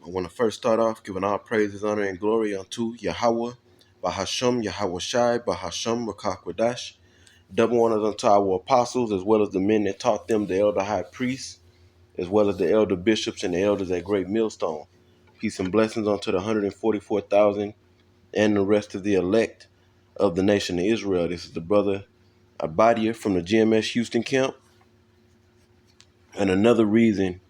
I want to first start off giving all praises, honor, and glory unto Yahweh, Bahasham, Yahweh Shai, Bahasham, Rakakwadash. Double honors unto our apostles, as well as the men that taught them, the elder high priests, as well as the elder bishops and the elders at Great Millstone. Peace and blessings unto the 144,000 and the rest of the elect of the nation of Israel. This is the brother Abadia from the GMS Houston camp. And another reason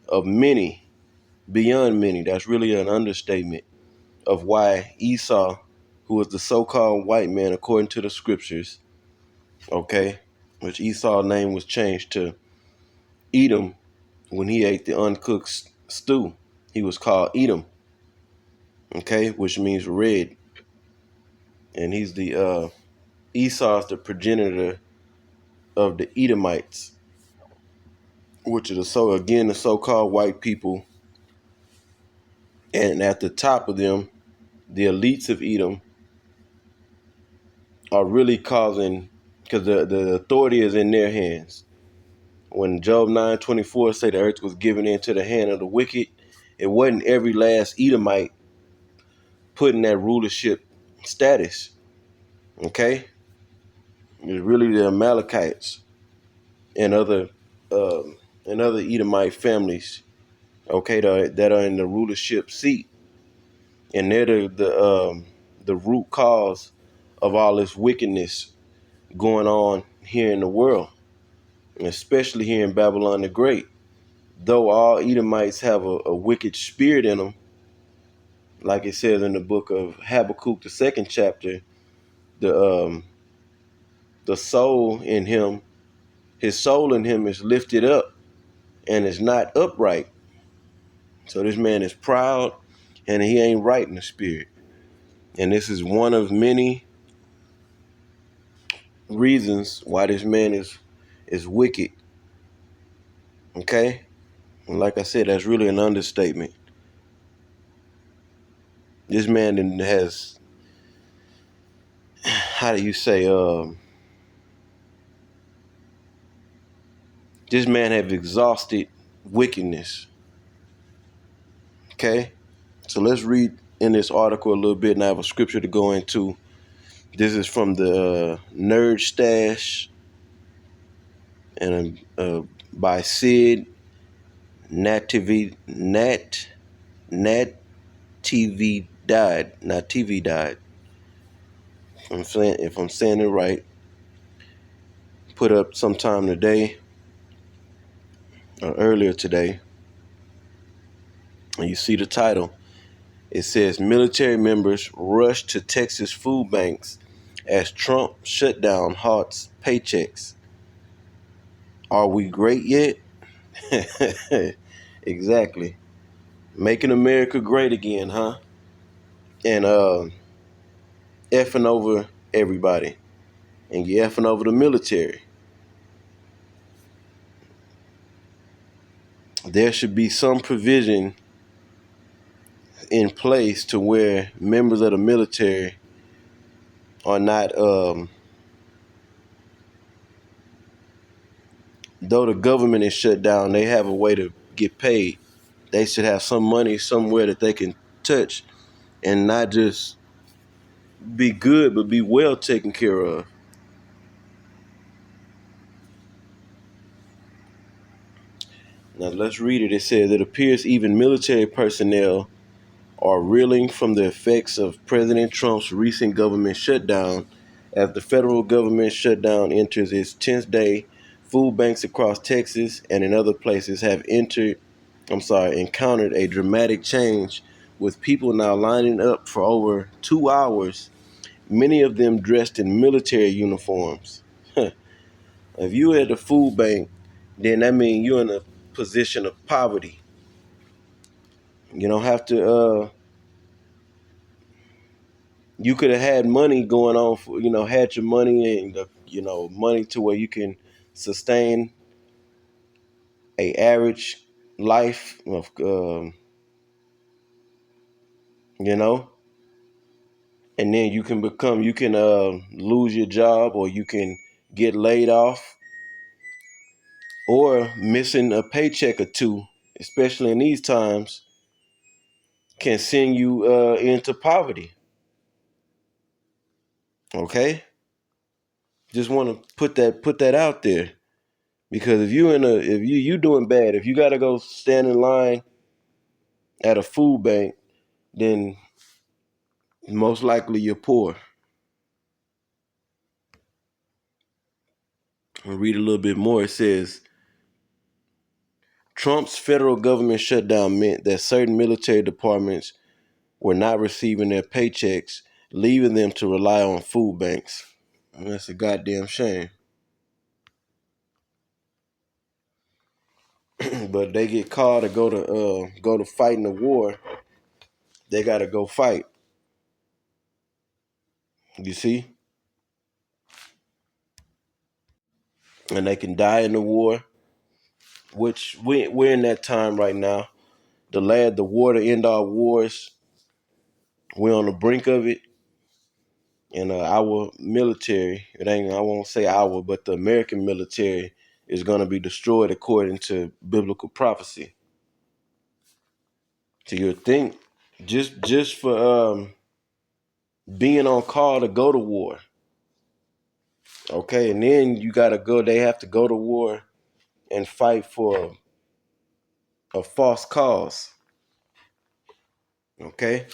of many, beyond many, that's really an understatement, of why Esau, who was the so-called white man according to the scriptures, okay, which Esau's name was changed to Edom when he ate the uncooked stew. He was called Edom, okay, which means red. And he's the Esau's the progenitor of the Edomites, which are the so-called white people. And at the top of them, the elites of Edom are really causing, because the authority is in their hands. When Job 9:24 say the earth was given into the hand of the wicked, it wasn't every last Edomite put in that rulership status. Okay, it's really the Amalekites and other Edomite families. Okay, that are in the rulership seat, and they're the root cause of all this wickedness going on here in the world, and especially here in Babylon the Great. Though all Edomites have a wicked spirit in them, like it says in the book of Habakkuk, the second chapter, the soul in him, his soul in him is lifted up and is not upright. So this man is proud and he ain't right in the spirit. And this is one of many reasons why this man is wicked. Okay? And like I said, that's really an understatement. This man has, how do you say, this man have exhausted wickedness. Okay? So let's read in this article a little bit, and I have a scripture to go into. This is from the Nerd Stash and by Sid Nativi TV died. Not TV died. If I'm saying it right, put up sometime today or earlier today, and you see the title. It says military members rush to Texas food banks as Trump shutdown halts paychecks. Are we great yet? Exactly. Making America great again, huh? And effing over everybody. And you effing over the military. There should be some provision in place to where members of the military are not, though the government is shut down, they have a way to get paid. They should have some money somewhere that they can touch and not just be good, but be well taken care of. Now let's read it. It says, it appears even military personnel are reeling from the effects of President Trump's recent government shutdown. As the federal government shutdown enters its 10th day, food banks across Texas and in other places have encountered a dramatic change, with people now lining up for over 2 hours, many of them dressed in military uniforms. If you at the food bank, then that means you're in a position of poverty. You don't have to you could have had money going on for, had your money and money to where you can sustain a average life of you know and then you can lose your job, or you can get laid off, or missing a paycheck or two, especially in these times. can send you into poverty. Okay, just want to put that out there, because if you doing bad, if you got to go stand in line at a food bank, then most likely you're poor. I'll read a little bit more. It says Trump's federal government shutdown meant that certain military departments were not receiving their paychecks, leaving them to rely on food banks. And that's a goddamn shame. But they get called to go to fight in the war. They gotta go fight. You see, and they can die in the war. Which we're in that time right now. The war to end all wars. We're on the brink of it. And our military, I won't say our, but the American military is going to be destroyed according to biblical prophecy. So you think just for being on call to go to war, okay, and then you got to go. They have to go to war and fight for a false cause, okay.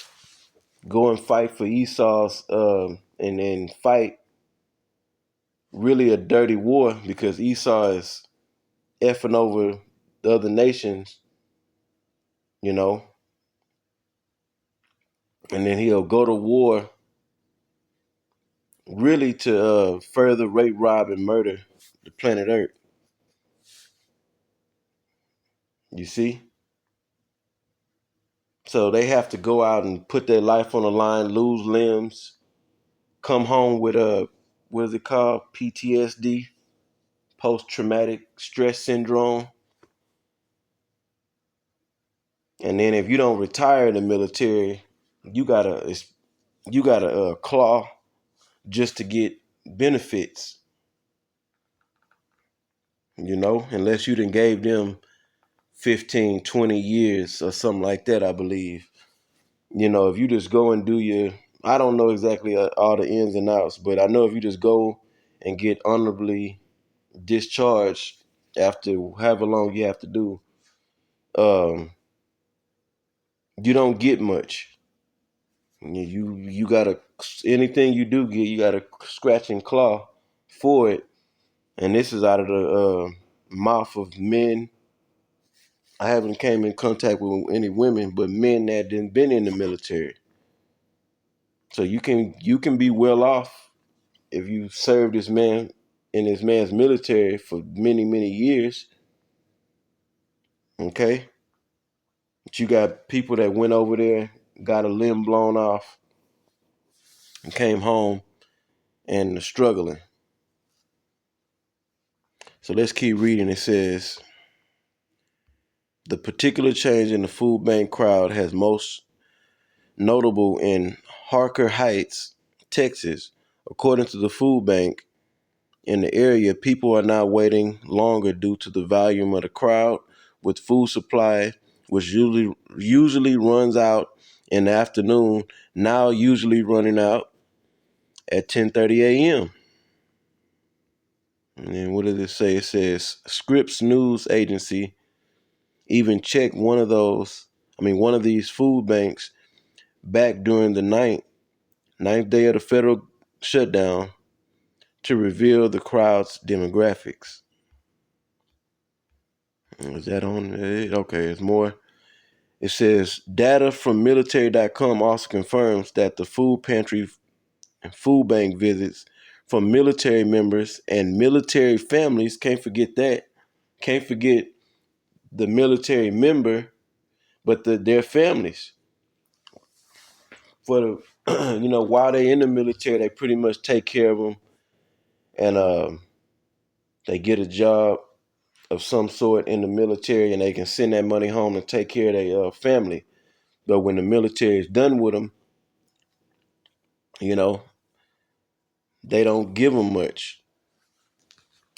Go and fight for Esau's, and then fight really a dirty war, because Esau is effing over the other nations, you know, and then he'll go to war really to further rape, rob, and murder the planet Earth. You see? So they have to go out and put their life on the line, lose limbs, come home with what is it called? PTSD, post traumatic stress syndrome. And then if you don't retire in the military, you gotta claw just to get benefits. Unless you done gave them 15, 20 years or something like that, I believe. If you just go and I don't know exactly all the ins and outs, but I know if you just go and get honorably discharged after however long you have to do, um, you don't get much. You gotta, anything you do get, you gotta scratch and claw for it, and this is out of the mouth of men. I haven't came in contact with any women, but men that didn't been in the military. So you can be well off if you served this man in this man's military for many, many years. Okay? But you got people that went over there, got a limb blown off, and came home and are struggling. So let's keep reading. It says the particular change in the food bank crowd has most notable in Harker Heights, Texas. According to the food bank in the area, people are now waiting longer due to the volume of the crowd, with food supply, which usually runs out in the afternoon, now usually running out at 10:30 a.m. And then what does it say? It says Scripps News Agency even checked one of these food banks back during the ninth day of the federal shutdown to reveal the crowd's demographics. Is that on it? Okay, it's more. It says data from military.com also confirms that the food pantry and food bank visits from military members and military families, can't forget that. Can't forget the military member, but their families. For the while they in the military, they pretty much take care of them, and they get a job of some sort in the military, and they can send that money home and take care of their family. But when the military is done with them, you know, they don't give them much.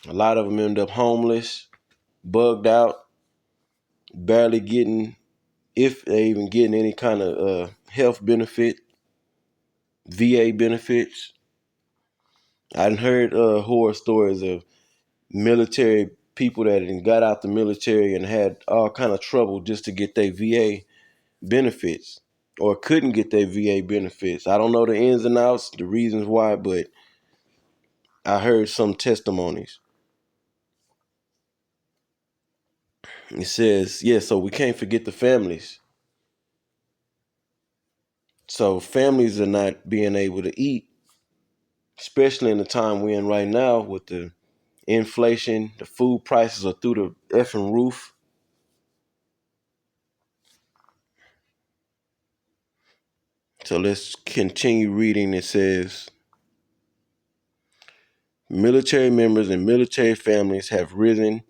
A lot of them end up homeless, bugged out, barely getting if they even getting any kind of health benefit, VA benefits. I done heard horror stories of military people that got out the military and had all kind of trouble just to get their VA benefits, or couldn't get their VA benefits. I don't know the ins and outs, the reasons why, but I heard some testimonies. It says, yeah, so we can't forget the families. So families are not being able to eat, especially in the time we're in right now with the inflation. The food prices are through the effing roof. So let's continue reading. It says, military members and military families have risen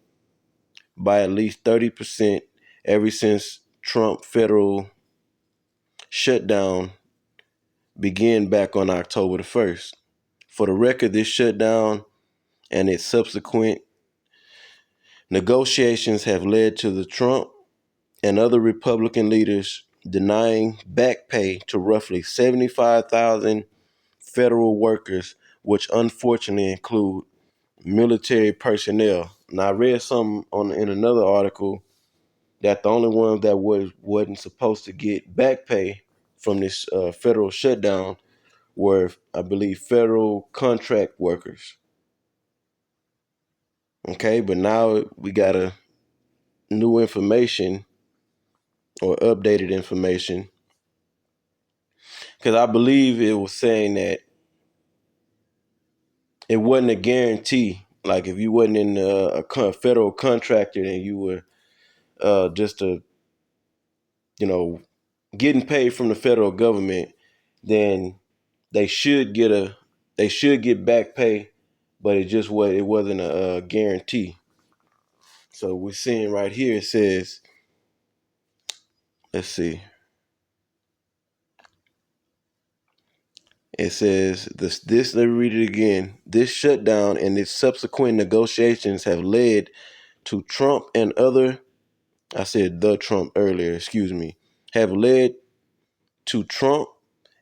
by at least 30% ever since Trump federal shutdown began back on October the 1st. For the record, this shutdown and its subsequent negotiations have led to the Trump and other Republican leaders denying back pay to roughly 75,000 federal workers, which unfortunately include military personnel. Now, I read some in another article that the only ones that wasn't supposed to get back pay from this federal shutdown were, I believe, federal contract workers. Okay, but now we got a new information or updated information, because I believe it was saying that it wasn't a guarantee. Like if you wasn't in a federal contractor and you were just a, you know, getting paid from the federal government, then they should get back pay, but it wasn't a guarantee. So we're seeing right here, it says, let's see, it says this let me read it again. This shutdown and its subsequent negotiations have led to Trump and other, I said the Trump earlier, excuse me, have led to Trump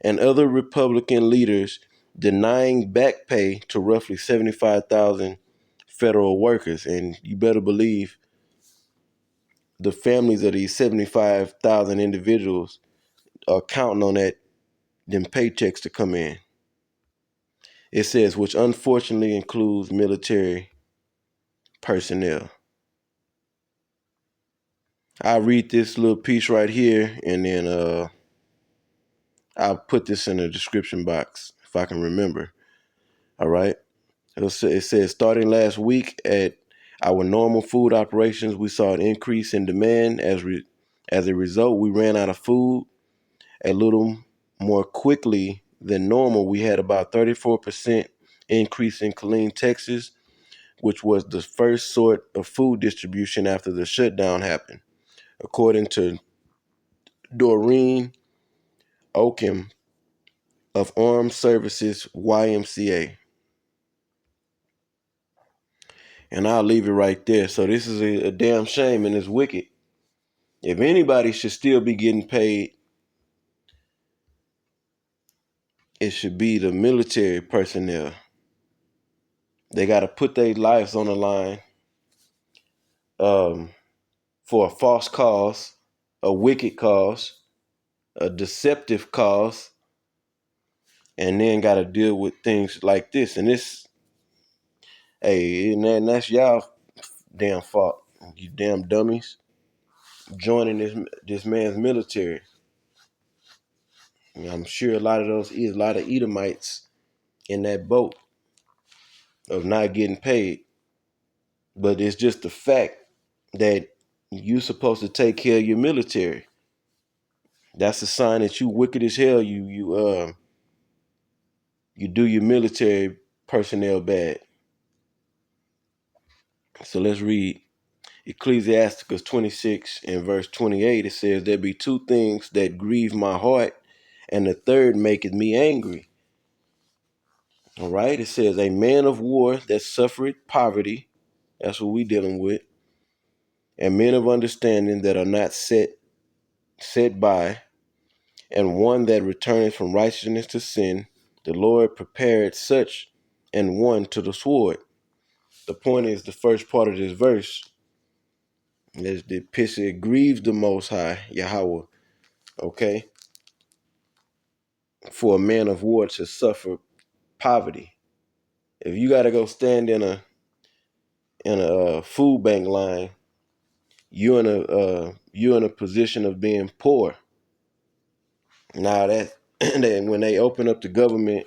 and other Republican leaders denying back pay to roughly 75,000 federal workers. And you better believe the families of these 75,000 individuals are counting on them paychecks to come in. It says, which unfortunately includes military personnel. I'll read this little piece right here, and then I'll put this in the description box if I can remember. All right. It says, starting last week at our normal food operations, we saw an increase in demand. As a result, we ran out of food a little more quickly than normal. We had about 34% increase in Killeen, Texas, which was the first sort of food distribution after the shutdown happened, according to Doreen Oakham of Armed Services YMCA. And I'll leave it right there. So this is a damn shame, and it's wicked. If anybody should still be getting paid, it should be the military personnel. They got to put their lives on the line for a false cause, a wicked cause, a deceptive cause, and then got to deal with things like this. And this, hey, and that's y'all damn fault. You damn dummies joining this man's military. I'm sure a lot of Edomites in that boat of not getting paid. But it's just the fact that you're supposed to take care of your military. That's a sign that you wicked as hell. You do your military personnel bad. So let's read Ecclesiasticus 26 and verse 28. It says, there be two things that grieve my heart, and the third maketh me angry. All right. It says, a man of war that suffereth poverty. That's what we dealing with. And men of understanding that are not set set by, and one that returneth from righteousness to sin. The Lord prepared such and one to the sword. The point is, the first part of this verse is the pissy grieves the Most High, Yahweh, okay, for a man of war to suffer poverty. If you got to go stand in a food bank line, you're in a position of being poor. Now that then when they open up the government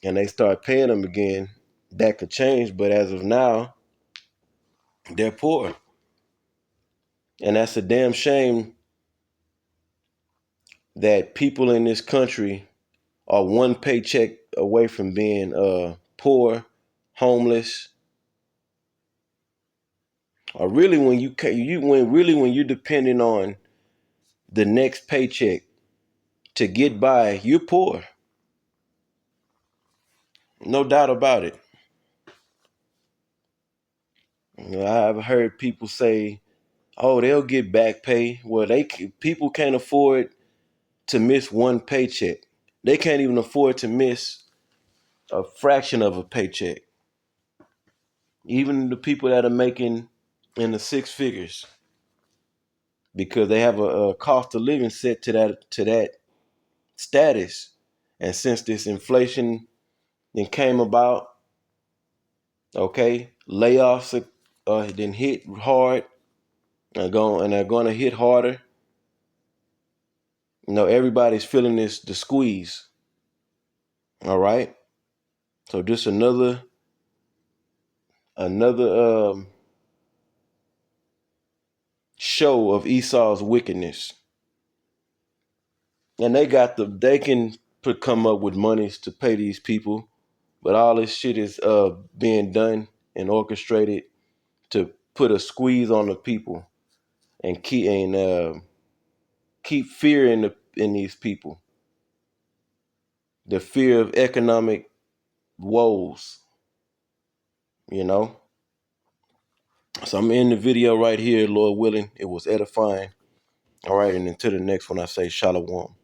and they start paying them again, that could change. But as of now, they're poor, and that's a damn shame that people in this country are one paycheck away from being poor, homeless, or really when you're depending on the next paycheck to get by, you're poor. No doubt about it. I've heard people say, "Oh, they'll get back pay." Well, people can't afford to miss one paycheck. They can't even afford to miss a fraction of a paycheck. Even the people that are making in the six figures, because they have a cost of living set to that status. And since this inflation then came about, okay, layoffs then hit hard and they're going to hit harder. Everybody's feeling the squeeze. All right. So just another show of Esau's wickedness. And they can come up with monies to pay these people, but all this shit is being done and orchestrated to put a squeeze on the people and keep fear in these people. The fear of economic woes, you know. So I'm in the video right here, Lord willing. It was edifying. All right, and until the next one, I say shalom.